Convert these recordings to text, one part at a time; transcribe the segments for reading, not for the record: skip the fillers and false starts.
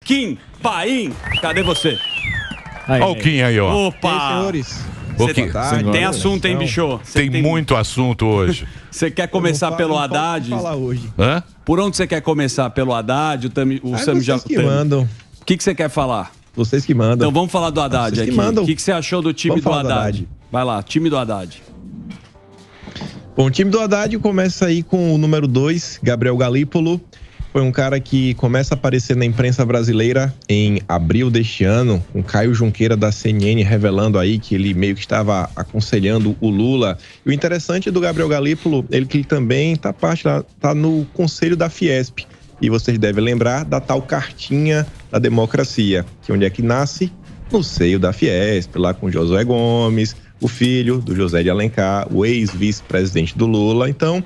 Kim Paim, cadê você? Olha o Kim aí, ó. Opa! E aí, senhores? Tem assunto, hein, bicho? Tem muito assunto hoje. Você quer começar pelo Haddad? Falar hoje. Hã? Por onde você quer começar? Pelo Haddad? O Sam já... Vocês que mandam. O que você quer falar? Vocês que mandam. Então vamos falar do Haddad Vocês aqui. que mandam. O que você achou do time Vamos do falar do Haddad? Haddad. Vai lá, time do Haddad. Bom, o time do Haddad começa aí com o número 2, Gabriel Galípolo. Foi um cara que começa a aparecer na imprensa brasileira em abril deste ano, com Caio Junqueira da CNN revelando aí que ele meio que estava aconselhando o Lula. E o interessante do Gabriel Galípolo, ele que também tá no conselho da Fiesp. E vocês devem lembrar da tal cartinha da democracia, que onde é que nasce? No seio da Fiesp, lá com Josué Gomes, o filho do José de Alencar, o ex-vice-presidente do Lula. Então,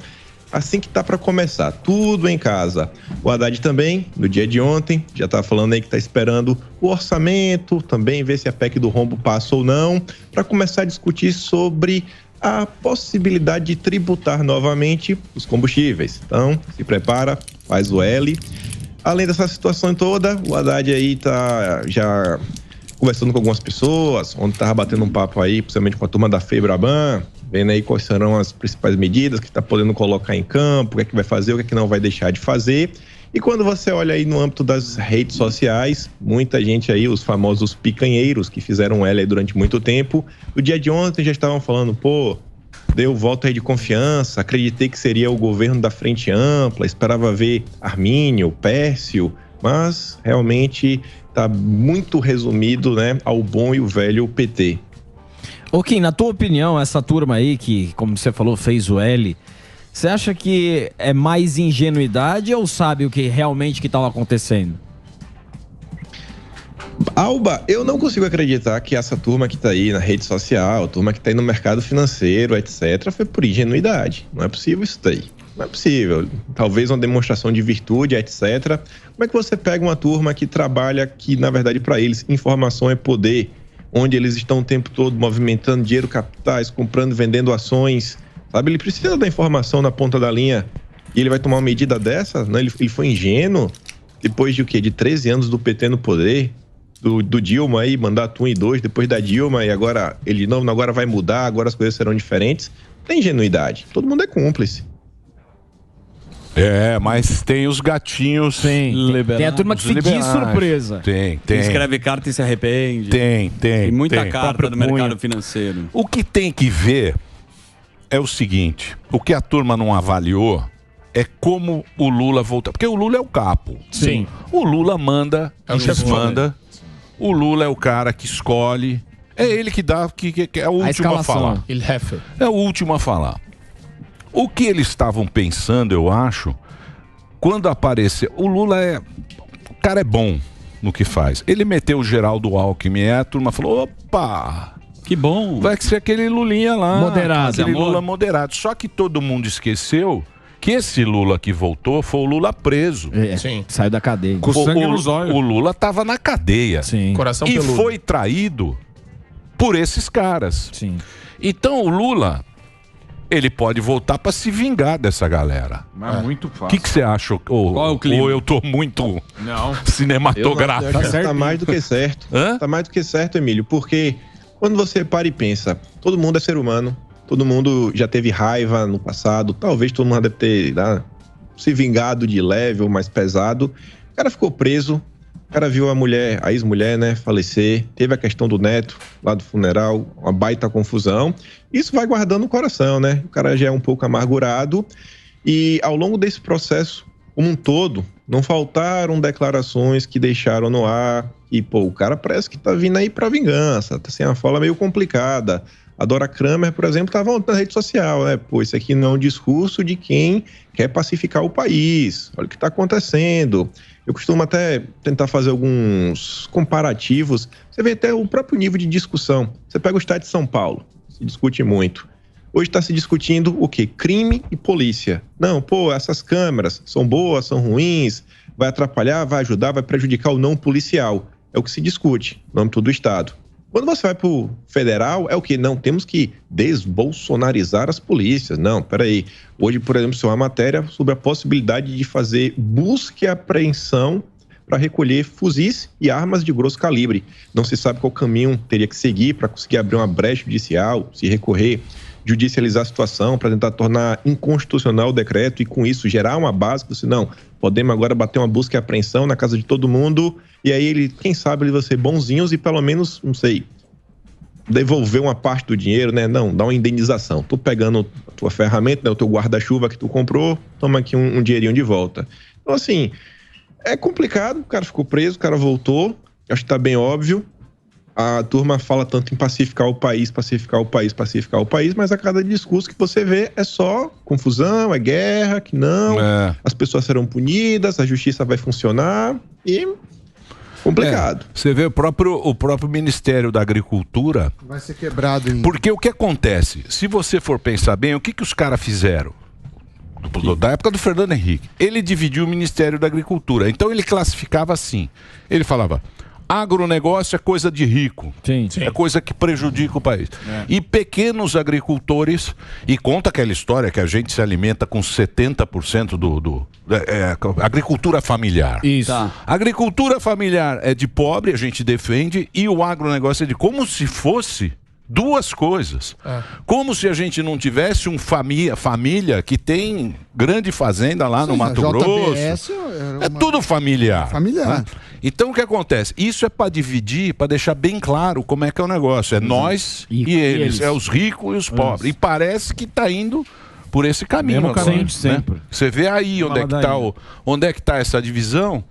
assim que tá para começar, tudo em casa. O Haddad também, no dia de ontem, já tá falando aí que tá esperando o orçamento, também ver se a PEC do rombo passa ou não, para começar a discutir sobre a possibilidade de tributar novamente os combustíveis. Então, se prepara, faz o L. Além dessa situação toda, o Haddad aí tá já conversando com algumas pessoas, onde tava batendo um papo aí, principalmente com a turma da FEBRABAN, vendo aí quais serão as principais medidas que está podendo colocar em campo, o que é que vai fazer, o que é que não vai deixar de fazer. E quando você olha aí no âmbito das redes sociais, muita gente aí, os famosos picanheiros que fizeram L aí durante muito tempo, no dia de ontem já estavam falando, deu voto aí de confiança, acreditei que seria o governo da Frente Ampla, esperava ver Armínio, Pércio, mas realmente está muito resumido, né, ao bom e o velho PT. Ô Kim, na tua opinião, essa turma aí que, como você falou, fez o L, você acha que é mais ingenuidade ou sabe o que realmente que estava acontecendo? Alba, eu não consigo acreditar que essa turma que tá aí na rede social, a turma que tá aí no mercado financeiro, etc., foi por ingenuidade. Não é possível isso daí. Não é possível. Talvez uma demonstração de virtude, etc. Como é que você pega uma turma que trabalha, que na verdade para eles informação é poder, onde eles estão o tempo todo movimentando dinheiro, capitais, comprando, vendendo ações, sabe? Ele precisa da informação na ponta da linha e ele vai tomar uma medida dessa? Não, ele foi ingênuo depois de o quê? De 13 anos do PT no poder, do Dilma aí, mandato 1 e 2, depois da Dilma, e agora ele não, agora vai mudar, agora as coisas serão diferentes. Tem ingenuidade, todo mundo é cúmplice. É, mas tem os gatinhos. Tem a turma que se diz surpresa. Tem. Escreve carta e se arrepende. Tem muita carta no mercado financeiro. O que tem que ver é o seguinte, o que a turma não avaliou é como o Lula volta. Porque o Lula é o capo. Sim. O Lula manda, É o chefe. manda. O Lula é o cara que escolhe. É ele que dá, que é o último a falar. É o último a falar. O que eles estavam pensando, eu acho, quando apareceu... O Lula o cara é bom no que faz. Ele meteu o Geraldo Alckmin e a turma falou, opa... Que bom. Vai ser aquele Lulinha lá. Moderado. Aquele Lula moderado. Só que todo mundo esqueceu que esse Lula que voltou foi o Lula preso. Sim. Saiu da cadeia. Com sangue nos olhos. O Lula estava na cadeia. Sim. Coração E peludo. foi traído por esses caras. Sim. Então o Lula, ele pode voltar para se vingar dessa galera. Mas é muito O fácil. que você acha? Qual é o clima? Ou eu tô muito Não. cinematográfico? Tá mais do que certo. Hã? Tá mais do que certo, Emílio, porque quando você para e pensa, todo mundo é ser humano, todo mundo já teve raiva no passado, talvez todo mundo deve ter se vingado de leve ou mais pesado. O cara ficou preso, o cara viu a ex-mulher, né, falecer, teve a questão do neto lá do funeral, uma baita confusão. Isso vai guardando o coração, né? O cara já é um pouco amargurado e ao longo desse processo, como um todo, não faltaram declarações que deixaram no ar e, o cara parece que tá vindo aí pra vingança, tá sem uma fala meio complicada. A Dora Kramer, por exemplo, estava na rede social, né? Isso aqui não é um discurso de quem quer pacificar o país. Olha o que está acontecendo. Eu costumo até tentar fazer alguns comparativos. Você vê até o próprio nível de discussão. Você pega o estado de São Paulo, se discute muito. Hoje está se discutindo o quê? Crime e polícia. Não, essas câmeras são boas, são ruins, vai atrapalhar, vai ajudar, vai prejudicar o não policial. É o que se discute no âmbito do Estado. Quando você vai para o federal, é o que? Não, temos que desbolsonarizar as polícias. Não, peraí. Hoje, por exemplo, saiu uma matéria sobre a possibilidade de fazer busca e apreensão para recolher fuzis e armas de grosso calibre. Não se sabe qual caminho teria que seguir para conseguir abrir uma brecha judicial, se recorrer, judicializar a situação para tentar tornar inconstitucional o decreto e com isso gerar uma base que não, podemos agora bater uma busca e apreensão na casa de todo mundo e aí quem sabe eles vão ser bonzinhos e pelo menos, não sei, devolver uma parte do dinheiro, né? Não, dá uma indenização. Tô pegando a tua ferramenta, né? O teu guarda-chuva que tu comprou, toma aqui um dinheirinho de volta. Então, assim, é complicado, o cara ficou preso, o cara voltou, acho que tá bem óbvio. A turma fala tanto em pacificar o país, mas a cada discurso que você vê é só confusão, é guerra, que não, as pessoas serão punidas, a justiça vai funcionar e... complicado. Você vê o próprio Ministério da Agricultura... vai ser quebrado. Porque o que acontece? Se você for pensar bem, o que os caras fizeram? Da época do Fernando Henrique. Ele dividiu o Ministério da Agricultura. Então ele classificava assim. Ele falava... agronegócio é coisa de rico, sim. É coisa que prejudica o país. E pequenos agricultores, e conta aquela história que a gente se alimenta com 70% agricultura familiar. Isso. Tá. Agricultura familiar é de pobre, a gente defende, e o agronegócio é de como se fosse duas coisas. Como se a gente não tivesse família que tem grande fazenda lá no Mato Grosso. É tudo familiar. Né? Então o que acontece? Isso é para dividir, para deixar bem claro como é que é o negócio. É nós e eles. É os ricos e os pobres. E parece que está indo por esse caminho. Mesmo caminho de sempre. Né? Você vê aí onde é que está essa divisão.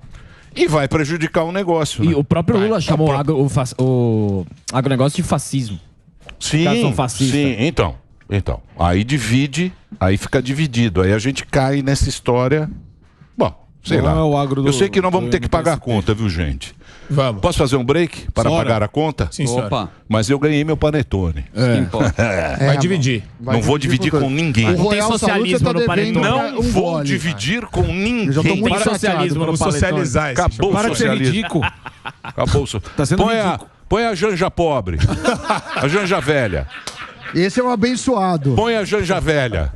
E vai prejudicar o negócio. E né? o próprio Lula chamou o agronegócio de fascismo. Sim, então. Aí divide, aí fica dividido. Aí a gente cai nessa história. Bom, sei lá. Eu sei que nós vamos ter que pagar a conta, viu, gente? Vamos. Posso fazer um break para pagar a conta? Sim, senhor. Opa. Mas eu ganhei meu panetone. Vai dividir. Não vou dividir com ninguém. Não tem socialismo no panetone. Não vou dividir com ninguém. Eu já tô muito socialismo no panetone. Socializar esse Acabou o socialismo. Acabou o socialismo. Tá sendo ridículo. Põe a Janja pobre. A Janja velha. Esse é o abençoado. Põe a Janja velha.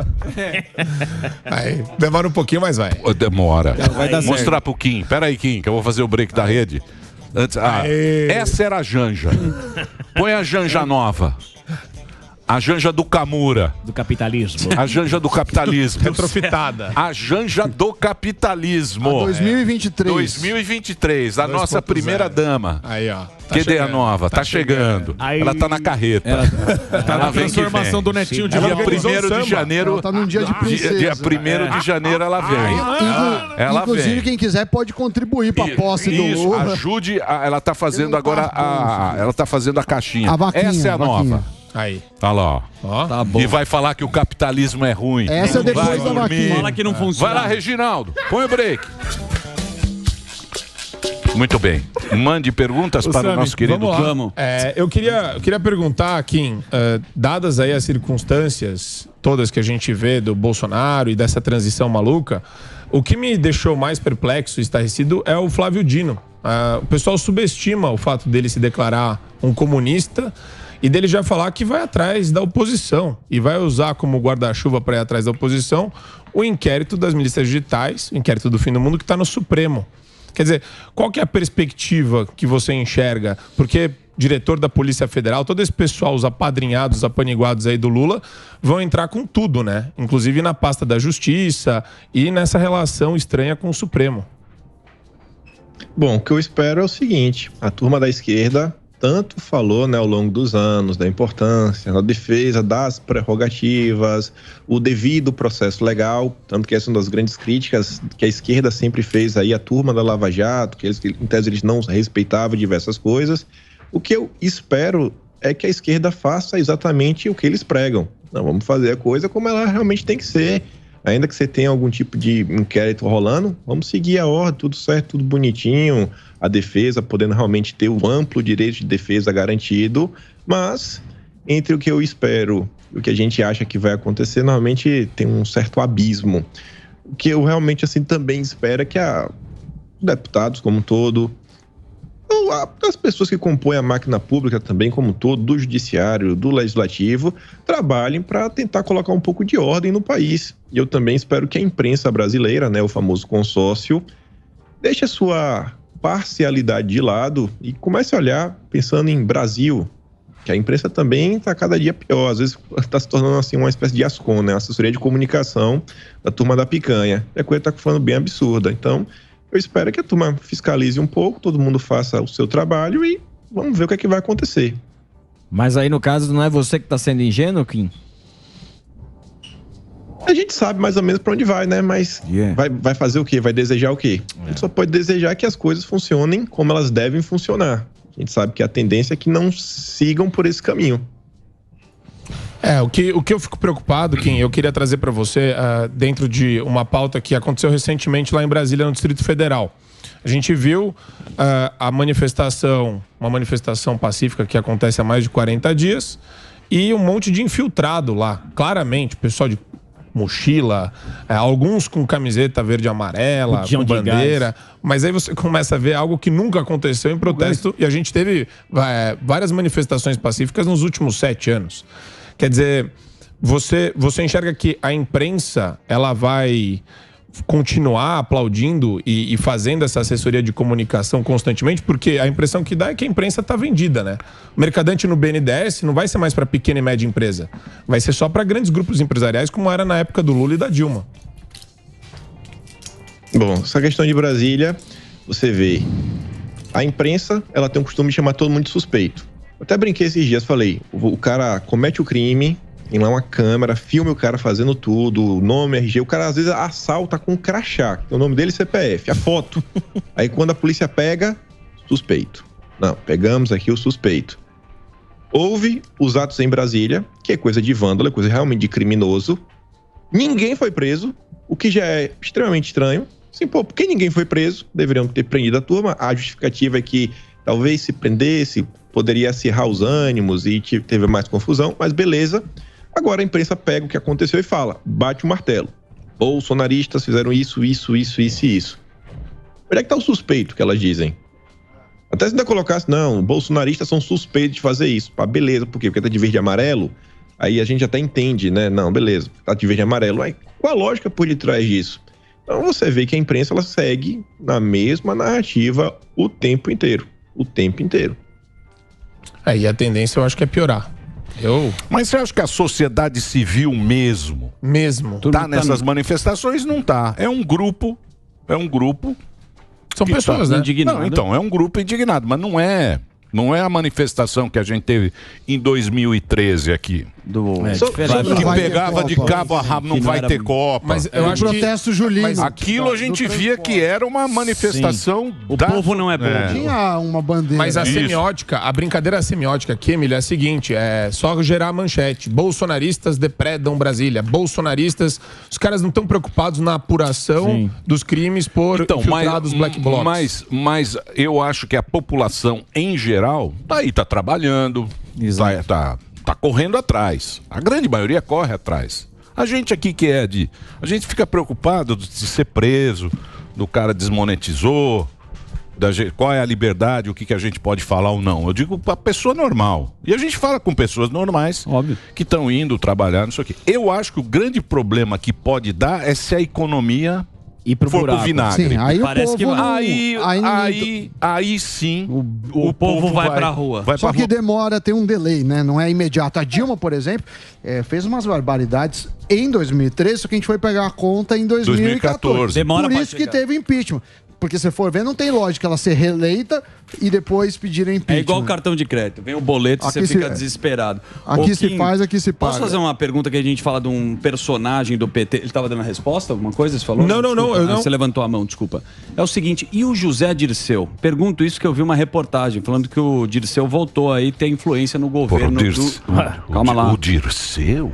Aí, demora um pouquinho, mas vai. Demora. Vai dar mostrar pro Kim. Pera aí, Kim, que eu vou fazer o break da rede. Antes, essa era a Janja. Põe a Janja nova. A Janja do Camura. Do capitalismo. A Janja do capitalismo. Retrofitada. A Janja do capitalismo. 2023. 2023. A nossa primeira dama. Aí, ó. Que ideia nova. Tá chegando. Ela tá na carreta. Tá na transformação do netinho de dia 1º de janeiro. Ela tá num dia de princesa. Dia 1º de janeiro ela vem. Inclusive, quem quiser pode contribuir pra posse do Lula. Ajude. Ela tá fazendo agora ela tá fazendo a caixinha. A vaquinha, essa é a nova. Aí. Tá lá, ó. Tá bom. E vai falar que o capitalismo é ruim. Essa é depois da vaquinha. Fala que não funciona. Vai lá, Reginaldo. Põe o break. Muito bem. Mande perguntas para o nosso querido Vamos. Eu queria perguntar, Kim, dadas aí as circunstâncias todas que a gente vê do Bolsonaro e dessa transição maluca, o que me deixou mais perplexo e estarrecido é o Flávio Dino. O pessoal subestima o fato dele se declarar um comunista e dele já falar que vai atrás da oposição e vai usar como guarda-chuva para ir atrás da oposição o inquérito das milícias digitais, o inquérito do fim do mundo que está no Supremo. Quer dizer, qual que é a perspectiva que você enxerga? Porque diretor da Polícia Federal, todo esse pessoal, os apadrinhados, os apaniguados aí do Lula, vão entrar com tudo, né? Inclusive na pasta da Justiça e nessa relação estranha com o Supremo. Bom, o que eu espero é o seguinte, a turma da esquerda tanto falou, né, ao longo dos anos da importância da defesa das prerrogativas, o devido processo legal, tanto que essa é uma das grandes críticas que a esquerda sempre fez aí, a turma da Lava Jato, que eles, em tese eles não respeitavam diversas coisas. O que eu espero é que a esquerda faça exatamente o que eles pregam. Não, vamos fazer a coisa como ela realmente tem que ser. Ainda que você tenha algum tipo de inquérito rolando, vamos seguir a ordem, tudo certo, tudo bonitinho, a defesa podendo realmente ter o amplo direito de defesa garantido, mas entre o que eu espero e o que a gente acha que vai acontecer, normalmente tem um certo abismo. O que eu realmente assim também espero é que os deputados como um todo, as pessoas que compõem a máquina pública também como um todo, do judiciário, do legislativo, trabalhem para tentar colocar um pouco de ordem no país. E eu também espero que a imprensa brasileira, né, o famoso consórcio, deixe a sua parcialidade de lado e comece a olhar pensando em Brasil, que a imprensa também está cada dia pior. Às vezes está se tornando assim uma espécie de Ascom, né? Uma assessoria de comunicação da turma da picanha. E a coisa está ficando bem absurda. Então, eu espero que a turma fiscalize um pouco, todo mundo faça o seu trabalho e vamos ver o que é que vai acontecer. Mas aí, no caso, não é você que está sendo ingênuo, Kim? A gente sabe mais ou menos para onde vai, né? Mas vai fazer o quê? Vai desejar o quê? A gente só pode desejar que as coisas funcionem como elas devem funcionar. A gente sabe que a tendência é que não sigam por esse caminho. O que eu fico preocupado, Kim, eu queria trazer para você dentro de uma pauta que aconteceu recentemente lá em Brasília, no Distrito Federal. A gente viu uma manifestação pacífica que acontece há mais de 40 dias e um monte de infiltrado lá, claramente, pessoal de mochila, alguns com camiseta verde e amarela, com bandeira, mas aí você começa a ver algo que nunca aconteceu em protesto e a gente teve várias manifestações pacíficas nos últimos 7 anos. Quer dizer, você enxerga que a imprensa ela vai continuar aplaudindo e fazendo essa assessoria de comunicação constantemente, porque a impressão que dá é que a imprensa está vendida, né? O mercadante no BNDES não vai ser mais para pequena e média empresa, vai ser só para grandes grupos empresariais, como era na época do Lula e da Dilma. Bom, essa questão de Brasília, você vê, a imprensa, ela tem o costume de chamar todo mundo de suspeito. Eu até brinquei esses dias, falei, o cara comete o crime, tem lá uma câmera, filme o cara fazendo tudo, nome, RG, o cara às vezes assalta com um crachá, o nome dele é CPF, a foto. Aí quando a polícia pega, suspeito. Não, pegamos aqui o suspeito. Houve os atos em Brasília, que é coisa de vândalo, é coisa realmente de criminoso. Ninguém foi preso, o que já é extremamente estranho. Sim, pô, por que ninguém foi preso? Deveriam ter prendido a turma. A justificativa é que talvez se prendesse, poderia acirrar os ânimos e teve mais confusão, mas beleza. Agora a imprensa pega o que aconteceu e fala, bate o martelo. Bolsonaristas fizeram isso. Onde é que está o suspeito que elas dizem? Até se ainda colocasse, não, bolsonaristas são suspeitos de fazer isso. Pá, beleza, por quê? Porque tá de verde e amarelo? Aí a gente até entende, né? Não, beleza, tá de verde e amarelo. Aí, qual a lógica por detrás disso? Então você vê que a imprensa ela segue na mesma narrativa o tempo inteiro. E a tendência eu acho que é piorar. Mas você acha que a sociedade civil mesmo tá nessas manifestações? Não tá. É um grupo. São pessoas, né? Indignadas. Não, então, é um grupo indignado, mas não é a manifestação que a gente teve em 2013 aqui. Que pegava de cabo a rabo, não vai ter Copa. Mas eu acho protesto julino. Aquilo a gente via que era uma manifestação. O povo não é bom. Tinha uma bandeira. Mas a semiótica, a brincadeira semiótica aqui, Emílio, é a seguinte: é só gerar a manchete. Bolsonaristas depredam Brasília. Bolsonaristas. Os caras não estão preocupados na apuração dos crimes por infiltrados black blocs. Mas eu acho que a população em geral tá trabalhando, tá correndo atrás. A grande maioria corre atrás. A gente aqui a gente fica preocupado de ser preso, do cara desmonetizou, qual é a liberdade, o que a gente pode falar ou não. Eu digo pra pessoa normal. E a gente fala com pessoas normais, óbvio, que estão indo trabalhar, não sei o quê. Eu acho que o grande problema que pode dar é se a economia for pro vinagre. Sim, aí parece que aí sim o povo vai pra rua. Só que demora, tem um delay, né? Não é imediato. A Dilma, por exemplo, fez umas barbaridades em 2013, só que a gente foi pegar a conta em 2014. Demora por isso que teve impeachment. Porque se for ver, não tem lógica ela ser reeleita e depois pedir impeachment. É igual o cartão de crédito. Vem o boleto e você fica desesperado. Aqui se faz, aqui se paga. Posso fazer uma pergunta que a gente fala de um personagem do PT? Ele estava dando a resposta? Alguma coisa? Você falou? Não. Você levantou a mão, desculpa. É o seguinte, e o José Dirceu? Pergunto isso que eu vi uma reportagem falando que o Dirceu voltou aí ter influência no governo Calma lá. O Dirceu?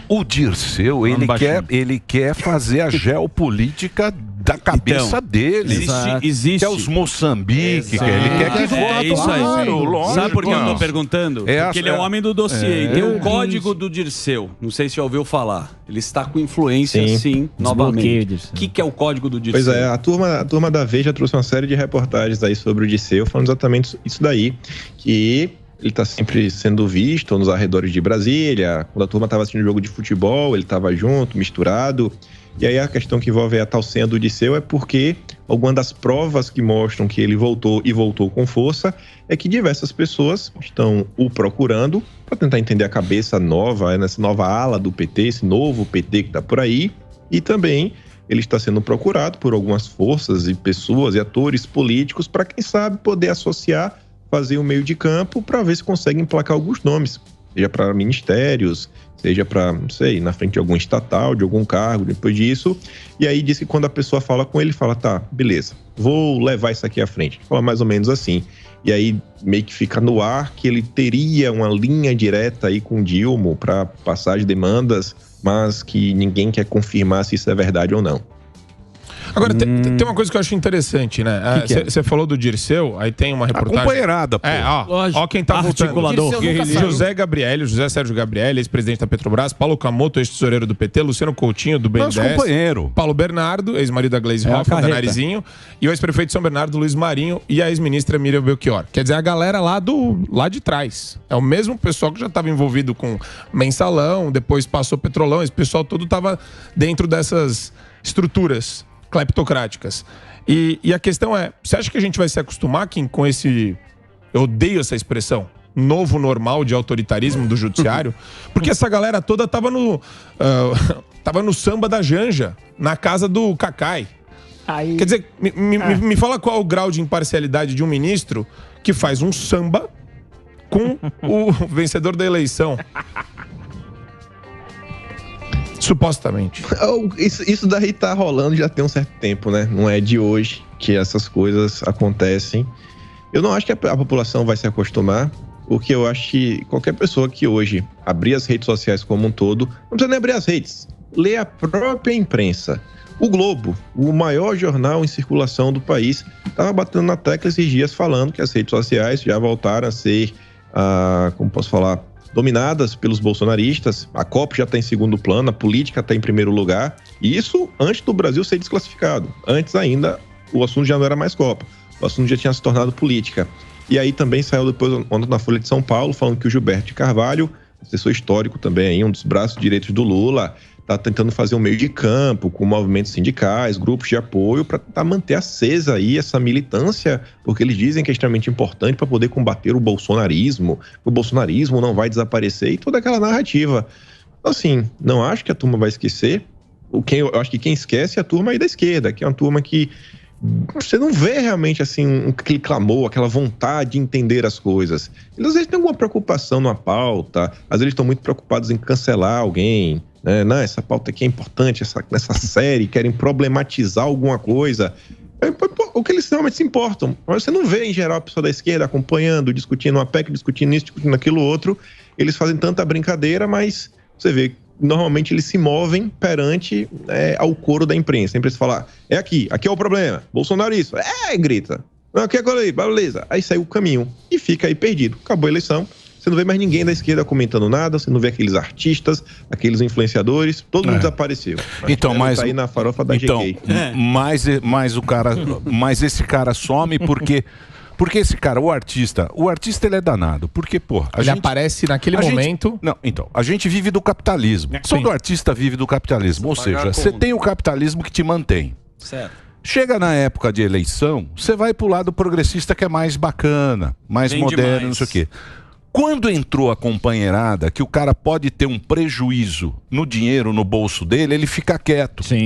O Dirceu, ele quer fazer a geopolítica da cabeça dele. Existe. Que é os Moçambique, que ele quer que vote. É isso aí. Lógico. Sabe por que eu tô perguntando? Porque ele é o homem do dossiê. Tem o código do Dirceu. Não sei se já ouviu falar. Ele está com influência, sim novamente. O que é o código do Dirceu? Pois é, a turma da Veja trouxe uma série de reportagens aí sobre o Dirceu, falando exatamente isso daí, que ele está sempre sendo visto nos arredores de Brasília. Quando a turma estava assistindo jogo de futebol, ele estava junto, misturado. E aí a questão que envolve a tal senha do Dirceu é porque alguma das provas que mostram que ele voltou e voltou com força é que diversas pessoas estão o procurando para tentar entender a cabeça nova, nessa nova ala do PT, esse novo PT que está por aí, e também ele está sendo procurado por algumas forças e pessoas e atores políticos para, quem sabe, poder associar, fazer um meio de campo para ver se consegue emplacar alguns nomes, seja para ministérios, seja para, não sei, na frente de algum estatal, de algum cargo, depois disso. E aí diz que quando a pessoa fala com ele, fala, tá, beleza, vou levar isso aqui à frente. Fala mais ou menos assim. E aí meio que fica no ar que ele teria uma linha direta aí com o Dilma para passar as demandas, mas que ninguém quer confirmar se isso é verdade ou não. Agora, tem uma coisa que eu acho interessante, né? Você falou do Dirceu, aí tem uma reportagem... A companheirada, pô. Ó quem tá voltando. José Sérgio Gabrielli, ex-presidente da Petrobras, Paulo Camoto, ex-tesoureiro do PT, Luciano Coutinho, do BNDES. Nosso companheiro. Paulo Bernardo, ex-marido da Gleisi Hoffmann, da Narizinho, e o ex-prefeito de São Bernardo, Luiz Marinho, e a ex-ministra Miriam Belchior. Quer dizer, a galera lá de trás. É o mesmo pessoal que já estava envolvido com Mensalão, depois passou Petrolão, esse pessoal todo estava dentro dessas estruturas cleptocráticas. E a questão é, você acha que a gente vai se acostumar, Kim, com esse... Eu odeio essa expressão. Novo normal de autoritarismo do judiciário? Porque essa galera toda tava no samba da Janja, na casa do Cacai. Aí... Quer dizer, me fala qual o grau de imparcialidade de um ministro que faz um samba com o vencedor da eleição. Supostamente. Isso daí tá rolando já tem um certo tempo, né? Não é de hoje que essas coisas acontecem. Eu não acho que a população vai se acostumar, porque eu acho que qualquer pessoa que hoje abrir as redes sociais como um todo, não precisa nem abrir as redes, lê a própria imprensa. O Globo, o maior jornal em circulação do país, estava batendo na tecla esses dias falando que as redes sociais já voltaram a ser, como posso falar, dominadas pelos bolsonaristas. A COP já está em segundo plano, a política está em primeiro lugar. E isso antes do Brasil ser desclassificado. Antes ainda, o assunto já não era mais Copa. O assunto já tinha se tornado política. E aí também saiu depois, ontem na Folha de São Paulo, falando que o Gilberto de Carvalho, assessor histórico também, aí, um dos braços direitos do Lula, está tentando fazer um meio de campo com movimentos sindicais, grupos de apoio, para tentar manter acesa aí essa militância, porque eles dizem que é extremamente importante para poder combater o bolsonarismo não vai desaparecer, e toda aquela narrativa. Assim, não acho que a turma vai esquecer. Eu acho que quem esquece é a turma aí da esquerda, que é uma turma que você não vê realmente assim aquele clamor, aquela vontade de entender as coisas. Eles às vezes têm alguma preocupação numa pauta, às vezes estão muito preocupados em cancelar alguém, né? Não, essa pauta aqui é importante, nessa série, querem problematizar alguma coisa. O que eles realmente se importam. Mas você não vê, em geral, a pessoa da esquerda acompanhando, discutindo uma PEC, discutindo isso, discutindo aquilo outro. Eles fazem tanta brincadeira, mas você vê, normalmente eles se movem perante ao coro da imprensa. A imprensa fala, aqui é o problema, Bolsonaro isso, grita. Aqui é a beleza. Aí sai o caminho e fica aí perdido. Acabou a eleição. Você não vê mais ninguém da esquerda comentando nada, você não vê aqueles artistas, aqueles influenciadores, todo mundo desapareceu. Então, mas tá aí na farofa da GK. Mas esse cara some porque esse cara, o artista ele é danado, porque, ele aparece naquele momento... A gente vive do capitalismo. Todo artista vive do capitalismo, ou seja, você tem o capitalismo que te mantém. Certo. Chega na época de eleição, você vai pro lado progressista que é mais bacana, mais moderno, não sei o quê. Quando entrou a companheirada, que o cara pode ter um prejuízo no dinheiro, no bolso dele, ele fica quieto. Sim.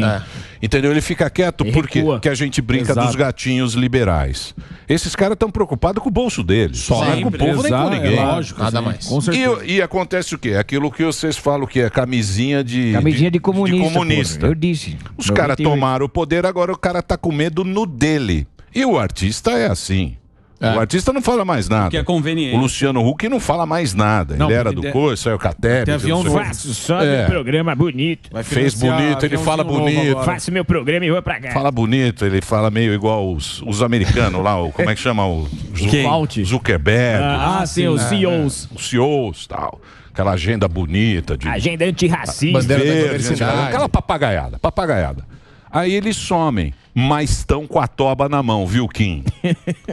Entendeu? Ele fica quieto porque a gente brinca dos gatinhos liberais. Esses caras estão preocupados com o bolso deles. Só não é com o povo nem com ninguém. Lógico, nada mais. E acontece o quê? Aquilo que vocês falam que é camisinha de comunista. Eu disse. Os caras tomaram o poder, agora o cara tá com medo no dele. E o artista é assim. O artista não fala mais nada. Que é conveniente. O Luciano Huck não fala mais nada. Ele era do curso, saiu Catebe. Faço só meu programa bonito. Fez bonito, ele fala bonito. Faço meu programa e vou pra cá. Fala bonito, ele fala meio igual os americanos lá, como é que chama? O Zuckerberg. Sim, os CEOs. Os CEOs e tal. Aquela agenda bonita. Agenda antirracista. Bandeira da diversidade. Aquela papagaiada. Aí eles somem, mas estão com a toba na mão, viu, Kim?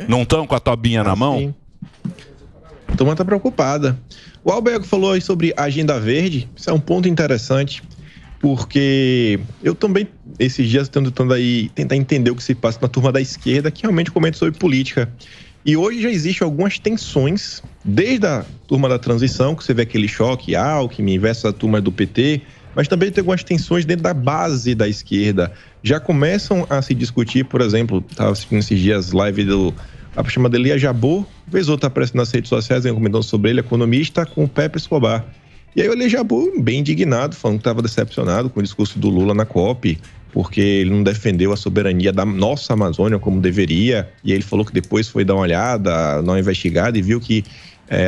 Não estão com a tobinha na mão? Sim. A turma está preocupada. O Alberto falou aí sobre a agenda verde, isso é um ponto interessante, porque eu também, esses dias, estou tentando aí tentar entender o que se passa na turma da esquerda, que realmente comenta sobre política. E hoje já existem algumas tensões, desde a turma da transição, que você vê aquele choque, Alckmin versus a turma do PT, mas também tem algumas tensões dentro da base da esquerda. Já começam a se discutir, por exemplo, estava assistindo esses dias live a chamada Elia Jabbour, vez outra aparecendo nas redes sociais, comentando sobre ele, economista, com o Pepe Escobar. E aí o Elia Jabbour, bem indignado, falando que estava decepcionado com o discurso do Lula na COP, porque ele não defendeu a soberania da nossa Amazônia como deveria, e ele falou que depois foi dar uma olhada, dar uma investigada e viu que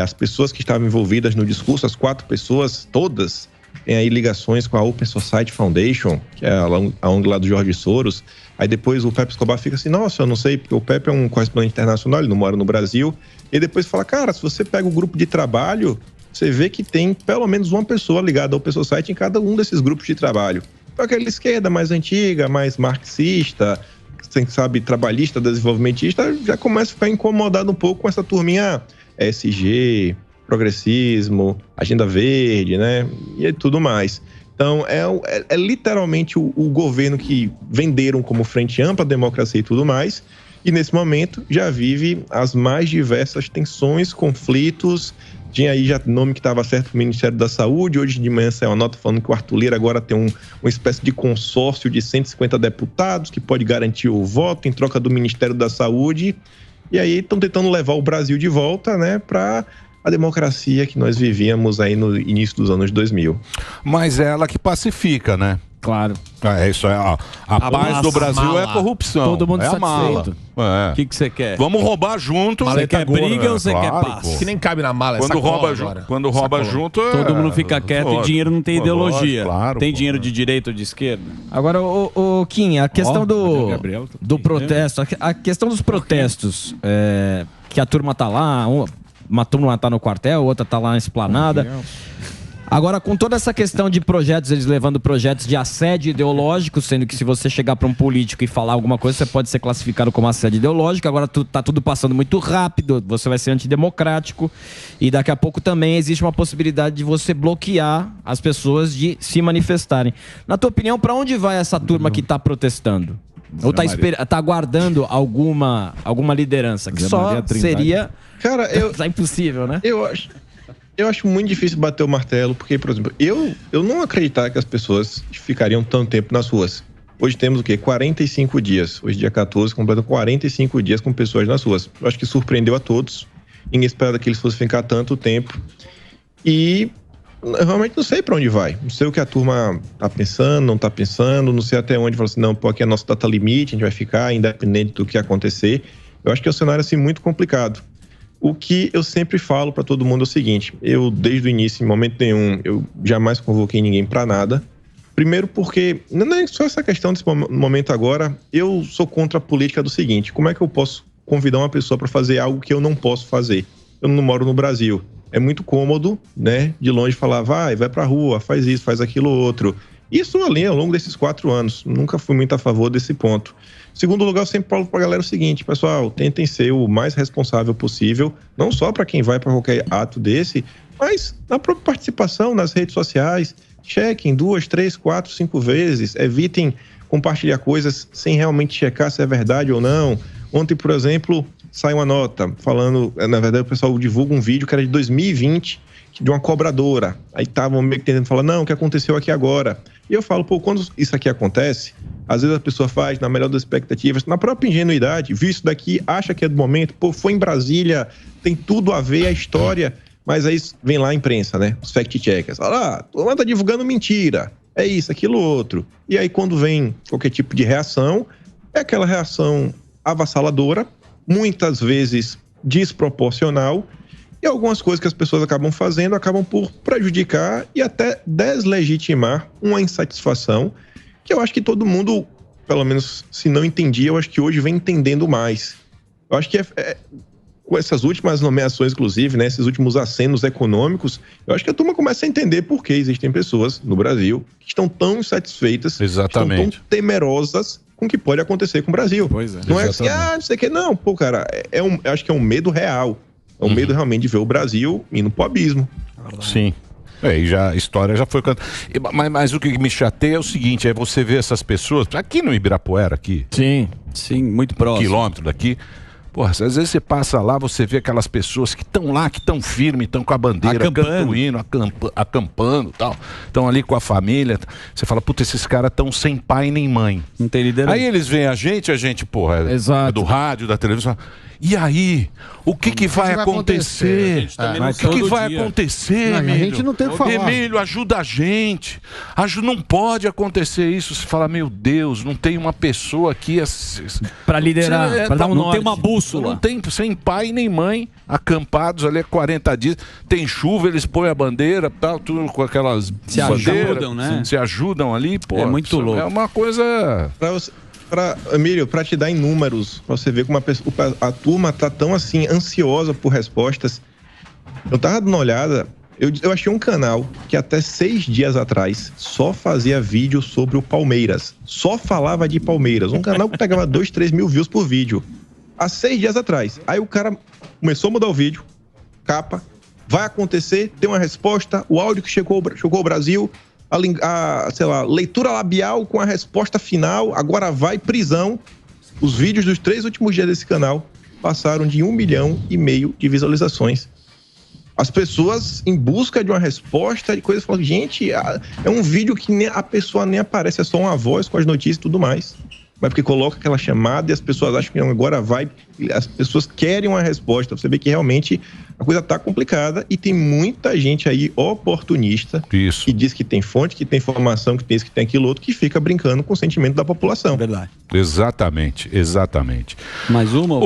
as pessoas que estavam envolvidas no discurso, as 4 pessoas, todas, têm aí ligações com a Open Society Foundation, que é a ONG lá do Jorge Soros. Aí depois o Pepe Escobar fica assim, nossa, eu não sei, porque o Pepe é um correspondente internacional, ele não mora no Brasil, e depois fala, cara, se você pega o grupo de trabalho, você vê que tem pelo menos uma pessoa ligada ao Open Society em cada um desses grupos de trabalho. Aquela esquerda mais antiga, mais marxista, sabe, trabalhista, desenvolvimentista, já começa a ficar incomodado um pouco com essa turminha ESG, progressismo, agenda verde, né, e tudo mais. Então, é literalmente o governo que venderam como frente ampla, democracia e tudo mais, e nesse momento já vive as mais diversas tensões, conflitos. Tinha aí já nome que estava certo para o Ministério da Saúde. Hoje de manhã saiu uma nota falando que o Arthur Lira agora tem uma espécie de consórcio de 150 deputados que pode garantir o voto em troca do Ministério da Saúde. E aí estão tentando levar o Brasil de volta, né, para a democracia que nós vivíamos aí no início dos anos 2000. Mas é ela que pacifica, né? Claro. É isso, a paz do Brasil é a corrupção. Todo mundo é a mala. O que você quer? Vamos roubar junto. Você quer briga ou você quer paz? Pô. Que nem cabe na mala quando rouba junto todo mundo fica quieto e dinheiro não tem ideologia. Claro, tem dinheiro de direita ou de esquerda? Agora, o Kim, a questão do protesto, a questão dos protestos, que a turma tá lá, uma turma tá no quartel, outra tá lá na esplanada. Agora, com toda essa questão de projetos, eles levando projetos de assédio ideológico, sendo que se você chegar para um político e falar alguma coisa, você pode ser classificado como assédio ideológico. Agora tá tudo passando muito rápido, você vai ser antidemocrático. E daqui a pouco também existe uma possibilidade de você bloquear as pessoas de se manifestarem. Na tua opinião, para onde vai essa turma que está protestando? Ou tá aguardando alguma liderança? Que só seria... Cara, é impossível, né? Eu acho muito difícil bater o martelo, porque, por exemplo, eu não acreditava que as pessoas ficariam tanto tempo nas ruas. Hoje temos o quê? 45 dias. Hoje, dia 14, completam 45 dias com pessoas nas ruas. Eu acho que surpreendeu a todos. Ninguém esperava que eles fossem ficar tanto tempo. E eu realmente não sei para onde vai. Não sei o que a turma tá pensando, não tá pensando. Não sei até onde fala assim, não, pô, aqui é nosso data limite, a gente vai ficar independente do que acontecer. Eu acho que é um cenário assim muito complicado. O que eu sempre falo para todo mundo é o seguinte, eu desde o início, em momento nenhum, eu jamais convoquei ninguém para nada. Primeiro porque, não é só essa questão desse momento agora, eu sou contra a política do seguinte, como é que eu posso convidar uma pessoa para fazer algo que eu não posso fazer? Eu não moro no Brasil. É muito cômodo, né, de longe falar, vai pra rua, faz isso, faz aquilo outro. Isso ali ao longo desses 4 anos, nunca fui muito a favor desse ponto. Segundo lugar, eu sempre falo pra galera o seguinte, pessoal, tentem ser o mais responsável possível, não só para quem vai para qualquer ato desse, mas na própria participação nas redes sociais, chequem 2, 3, 4, 5 vezes, evitem compartilhar coisas sem realmente checar se é verdade ou não. Ontem, por exemplo, sai uma nota falando, na verdade o pessoal divulga um vídeo que era de 2020, de uma cobradora, aí estavam meio que tentando falar, não, o que aconteceu aqui agora? E eu falo, pô, quando isso aqui acontece, às vezes a pessoa faz na melhor das expectativas, na própria ingenuidade, viu isso daqui, acha que é do momento, pô, foi em Brasília, tem tudo a ver a história, mas aí vem lá a imprensa, né, os fact-checkers, fala, a turma tá divulgando mentira, é isso, aquilo, outro. E aí quando vem qualquer tipo de reação, é aquela reação avassaladora, muitas vezes desproporcional, e algumas coisas que as pessoas acabam fazendo acabam por prejudicar e até deslegitimar uma insatisfação que eu acho que todo mundo, pelo menos se não entendia, eu acho que hoje vem entendendo mais. Eu acho que com essas últimas nomeações, inclusive, né, esses últimos acenos econômicos, eu acho que a turma começa a entender por que existem pessoas no Brasil que estão tão insatisfeitas, estão tão temerosas com o que pode acontecer com o Brasil. Pois é. Não é assim, não sei o que, não. Pô, cara, acho que é um medo real. É um medo realmente de ver o Brasil indo pro abismo. Sim. E já, a história já foi cantada. Mas o que me chateia é o seguinte, é você ver essas pessoas, aqui no Ibirapuera, aqui. Sim, muito próximo. Quilômetro daqui. Porra, às vezes você passa lá, você vê aquelas pessoas que estão lá, que estão firmes, estão com a bandeira, cantando hino, acampando e tal. Estão ali com a família. Você fala, puta, esses caras estão sem pai nem mãe. Não tem liderança. Aí eles veem a gente, porra, é do rádio, da televisão. E aí, o que vai acontecer? O que vai acontecer, Emílio? A gente não tem o que falar. Emílio, ajuda a gente. Não pode acontecer isso. Você fala, meu Deus, não tem uma pessoa aqui para liderar, para dar um norte. Não tem uma bússola. Não tem, sem pai nem mãe, acampados ali há 40 dias. Tem chuva, eles põem a bandeira, tal, tudo com aquelas bandeiras. Ajudam, né? Se ajudam ali, pô. É muito louco. É uma coisa... Emílio, para te dar em números, pra você ver como a turma tá tão assim, ansiosa por respostas. Eu tava dando uma olhada, eu achei um canal que até 6 dias atrás só fazia vídeo sobre o Palmeiras. Só falava de Palmeiras. Um canal que pegava 2, 3 mil views por vídeo. Há 6 dias atrás. Aí o cara começou a mudar o vídeo, capa, vai acontecer, tem uma resposta, o áudio que chegou ao Brasil... sei lá, leitura labial com a resposta final, agora vai prisão. Os vídeos dos 3 últimos dias desse canal passaram de 1,5 milhão de visualizações. As pessoas em busca de uma resposta, de coisas, falam, gente, é um vídeo que nem a pessoa nem aparece, é só uma voz com as notícias e tudo mais. Mas porque coloca aquela chamada e as pessoas acham que não, agora vai, as pessoas querem uma resposta. Você vê que realmente a coisa tá complicada e tem muita gente aí oportunista que diz que tem fonte, que tem informação, que tem isso, que tem aquilo outro, que fica brincando com o sentimento da população. Verdade. Exatamente. Mais uma?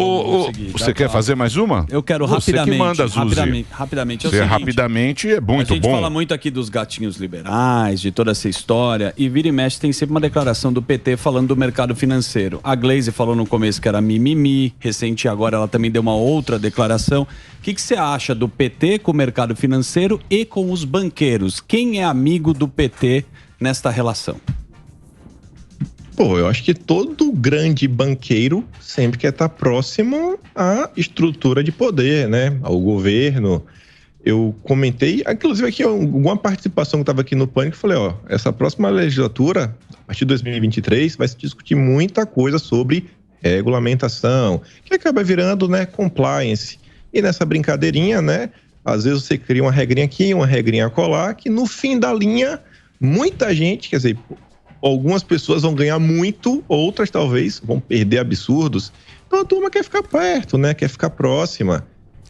Você quer fazer mais uma? Eu quero você rapidamente. Que manda, Zuzi. Rapidamente. Rapidamente é muito bom. A gente fala muito aqui dos gatinhos liberais, de toda essa história, e vira e mexe tem sempre uma declaração do PT falando do mercado financeiro. A Glaze falou no começo que era mimimi, recente agora ela também deu uma outra declaração. O que você acha do PT com o mercado financeiro e com os banqueiros? Quem é amigo do PT nesta relação? Pô, eu acho que todo grande banqueiro sempre quer estar próximo à estrutura de poder, né? Ao governo. Eu comentei, inclusive aqui, alguma participação que estava aqui no Pânico, falei, essa próxima legislatura, a partir de 2023, vai se discutir muita coisa sobre regulamentação, que acaba virando, né, compliance. E nessa brincadeirinha, né, às vezes você cria uma regrinha aqui, uma regrinha acolá, que no fim da linha, muita gente, quer dizer, algumas pessoas vão ganhar muito, outras talvez vão perder absurdos. Então a turma quer ficar perto, né, quer ficar próxima.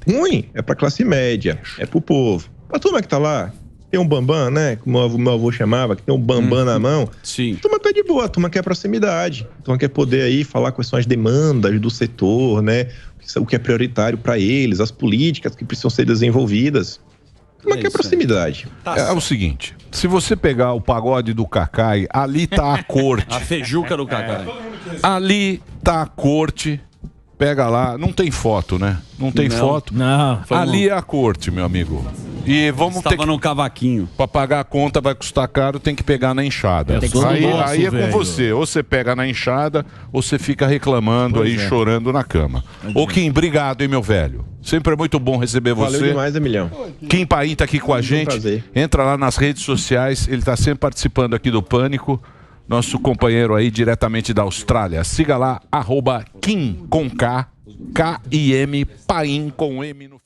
Ruim é pra classe média, é pro povo. A turma que tá lá, tem um bambam, né? Como o meu avô chamava, que tem um bambam na mão. Sim. A turma tá de boa, a turma quer proximidade. A turma quer poder aí falar quais são as demandas do setor, né? O que é prioritário para eles, as políticas que precisam ser desenvolvidas. A turma quer proximidade. É o seguinte, se você pegar o pagode do Cacai, ali tá a corte. A feijuca do Cacai. Ali tá a corte. Pega lá, não tem foto, né? Não tem foto. Não. Ali é a corte, meu amigo. E vamos ter que... no cavaquinho. Pra pagar a conta vai custar caro, tem que pegar na enxada. Aí é com você. Ou você pega na enxada, ou você fica reclamando chorando na cama. Ô Kim, obrigado, hein, meu velho. Sempre é muito bom receber você. Valeu demais, Emilhão. Kim Paim tá aqui com a gente. Entra lá nas redes sociais, ele tá sempre participando aqui do Pânico. Nosso companheiro aí diretamente da Austrália. Siga lá, @Kim com K, K-I-M, Paim com M no